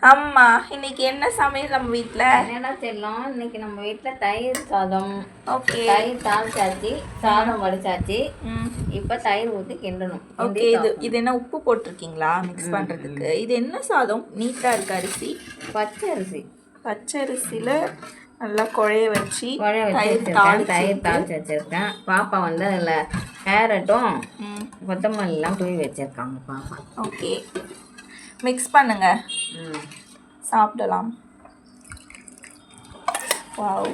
அம்மா இன்னைக்கு என்ன சமையல் நம்ம வீட்டில்? என்னடா செல்லம், இன்னைக்கு நம்ம வீட்டில் தயிர் சாதம். ஓகே. தயிர் தாளிச்சாச்சு, சாதம் வடிச்சாச்சு. இப்போ தயிர் ஊற்றி கிண்டணும். ஓகே. இது என்ன உப்பு போட்டிருக்கீங்களா மிக்ஸ் பண்ணுறதுக்கு? இது என்ன சாதம்? நீட்டாக இருக்கு அரிசி. பச்சை அரிசி. பச்சை அரிசியில் நல்லா குழைய வச்சு தயிர் தாளிச்சு வச்சுருக்கேன். பாப்பா வந்து அதில் கேரட்டும் கொத்தமல்லாம் தூவி வச்சுருக்காங்க பாப்பா. ஓகே, மிக்ஸ் பண்ணுங்க. சாப்பிடலாம். வாவ்,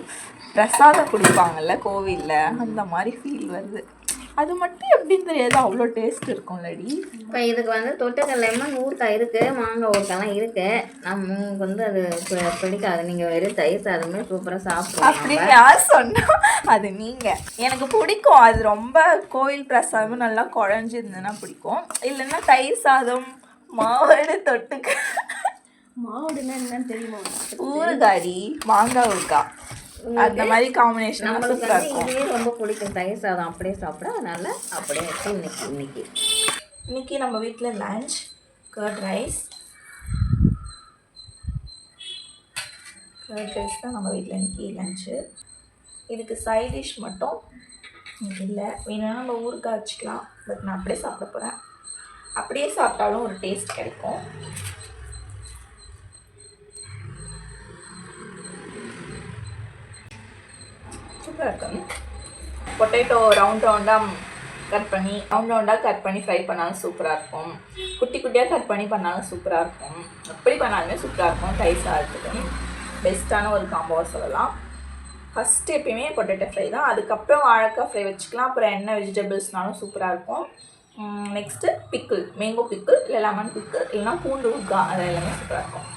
பிரசாதம் கொடுப்பாங்கல்ல கோவிலில், அந்த மாதிரி ஃபீல் வருது. அது மட்டும் எப்படின்னு தெரியாது, அவ்வளோ டேஸ்ட் இருக்கும்லடி. இப்போ இதுக்கு வந்து தொட்டுக்க லெமன் ஊறுக்காய் இருக்குது, மாங்காய் ஊறுக்காய்லாம் இருக்குது. நமக்கு வந்து அது பிடிக்காது. நீங்கள் வெறும் தயிர் சாதமே சூப்பராக சாப்பிடுவோம். அப்படின்னு யார் சொன்னால் அது நீங்கள். எனக்கு பிடிக்கும், அது ரொம்ப கோவில் பிரசாதம் நல்லா குழஞ்சிருந்ததுன்னா பிடிக்கும். இல்லைன்னா தயிர் சாதம் மாவோட தொட்டுக்க. மாவுடுன்னா என்னன்னு தெரியுமா? ஊறுகாடி, மாங்காய் ஊறுகாய், அந்த மாதிரி காம்பினேஷன் நம்மளுக்கு வந்து இதுவே ரொம்ப பிடிக்கும். தயிர் சாதம் அப்படியே சாப்பிட, அதனால அப்படியே வச்சு இன்னைக்கு நம்ம வீட்டில் லஞ்ச் கர்ட் ரைஸ் தான் நம்ம வீட்டில் இன்னைக்கு லஞ்சு. இதுக்கு சைட் டிஷ் மட்டும் இல்லை, வேணும்னா நம்ம ஊறுகாய் வச்சுக்கலாம். பட் நான் அப்படியே சாப்பிட போகிறேன். அப்படியே சாப்பிட்டாலும் ஒரு டேஸ்ட் கிடைக்கும். சூப்பராக இருக்கும். பொட்டேட்டோ ரவுண்டாக கட் பண்ணி ஃப்ரை பண்ணாலும் சூப்பராக இருக்கும். குட்டி குட்டியாக கட் பண்ணி பண்ணாலும் சூப்பராக இருக்கும். எப்படி பண்ணாலுமே சூப்பராக இருக்கும். தயிர் சாதத்துக்கு பெஸ்ட்டான ஒரு காம்போவாக சொல்லலாம். ஃபஸ்ட்டு எப்பயுமே பொட்டேட்டோ ஃப்ரை தான், அதுக்கப்புறம் வாழைக்காய் ஃப்ரை வச்சுக்கலாம். அப்புறம் என்ன வெஜிடபிள்ஸ்னாலும் சூப்பராக இருக்கும். நெக்ஸ்ட்டு பிக்கிள், மேங்கோ பிக்கிள் இல்லை லெமன் பிக்கிள் இல்லைனா பூண்டு ஊறுகாய், அது எல்லாமே சூப்பராக இருக்கும்.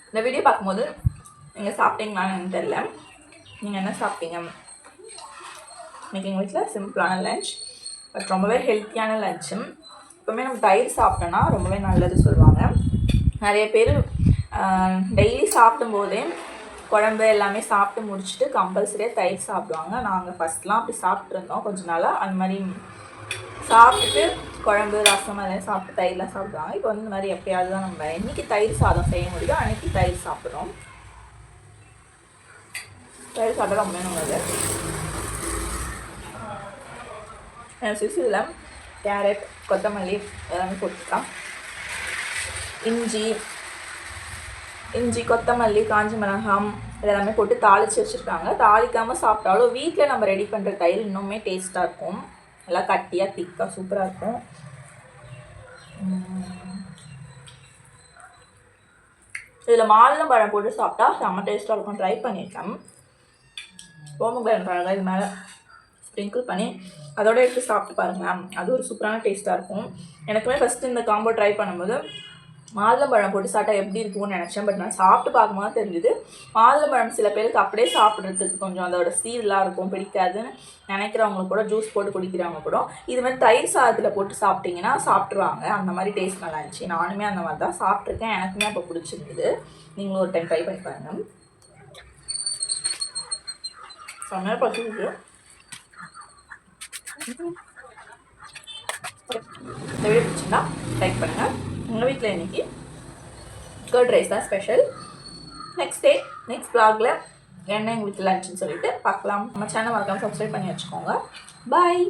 இந்த வீடியோ பார்க்கும்போது நீங்கள் சாப்பிட்டீங்களான்னு எனக்கு தெரியல. நீங்கள் என்ன சாப்பிட்டீங்க? இன்றைக்கி எங்கள் வீட்டில் சிம்பிளான லஞ்ச், பட் ரொம்பவே ஹெல்த்தியான லஞ்சும். எப்போவுமே நம்ம தயிர் சாப்பிட்டோன்னா ரொம்பவே நல்லது சொல்லுவாங்க. நிறைய பேர் டெய்லி சாப்பிடும்போதே குழம்பு எல்லாமே சாப்பிட்டு முடிச்சுட்டு கம்பல்சரியாக தயிர் சாப்பிடுவாங்க. நாங்கள் ஃபஸ்ட்லாம் அப்படி சாப்பிட்ருந்தோம் கொஞ்ச நாளாக. அந்த மாதிரி சாப்பிட்டுட்டு குழம்பு ரசம் அதெல்லாம் சாப்பிட்டு தயிர்லாம் சாப்பிடுவாங்க. இப்போ வந்து இந்த மாதிரி எப்பயாவது தான் நம்ம இன்றைக்கி தயிர் சாதம் செய்ய முடியும், அன்றைக்கி தயிர் சாப்பிட்றோம். தயிர் சாப்பிட்டா ரொம்ப நல்லது. சிசில் கேரட் கொத்தமல்லி எல்லாமே போட்டுக்கலாம். இஞ்சி கொத்தமல்லி காஞ்ச மிளகாய் இதெல்லாமே போட்டு தாளித்து வச்சுருக்காங்க. தாளிக்காமல் சாப்பிட்டாலும் வீட்டில் நம்ம ரெடி பண்ணுற தயிர் இன்னுமே டேஸ்ட்டாக இருக்கும். எல்லாம் கட்டியாக திக்காக சூப்பராக இருக்கும். இதில் மாதுளம்பழம் போட்டு சாப்பிட்டா செம்ம டேஸ்ட்டாக இருக்கும். ட்ரை பண்ணியிருக்கேன். ஓமப்பழம் இது மேலே ஸ்ப்ரிங்கிள் பண்ணி அதோட எடுத்து சாப்பிட்டு பாருங்கள், அது ஒரு சூப்பரான டேஸ்ட்டாக இருக்கும். எனக்குமே ஃபஸ்ட்டு இந்த காம்போ ட்ரை பண்ணும்போது மாதுளம்பழம் போட்டு சாப்பிட்டா எப்படி இருக்கும்னு நினச்சேன். பட் நான் சாப்பிட்டு பார்க்கும்போது தெரிஞ்சுது மாதுளம்பழம் சில பேருக்கு அப்படியே சாப்பிட்றதுக்கு கொஞ்சம் அதோட சீடெலாம் இருக்கும், பிடிக்காதுன்னு நினைக்கிறவங்களுக்கு கூட ஜூஸ் போட்டு குடிக்கிறவங்க கூட இது மாதிரி தயிர் சாதத்தில் போட்டு சாப்பிட்டிங்கன்னா சாப்பிட்ருவாங்க. அந்த மாதிரி டேஸ்ட் நல்லா இருந்துச்சு. நானுமே அந்த மாதிரி தான் சாப்பிட்ருக்கேன். எனக்குமே அப்போ பிடிச்சிருந்தது. நீங்களும் ஒரு டைம் ட்ரை பண்ணி பாருங்கள். செம்மையாக பார்த்துருக்கு. இந்த வீடியோ பிடிச்சிருந்தா லைக் பண்ணுங்கள். உங்கள் வீட்டில் இன்றைக்கி கர்ட் ரைஸ் தான் ஸ்பெஷல். நெக்ஸ்ட் vlogல என்ன எங்கள் வீட்டில் லஞ்சுன்னு சொல்லிட்டு பார்க்கலாம். நம்ம சேனல் மறக்காமல் சப்ஸ்கிரைப் பண்ணி வச்சுக்கோங்க. பாய்.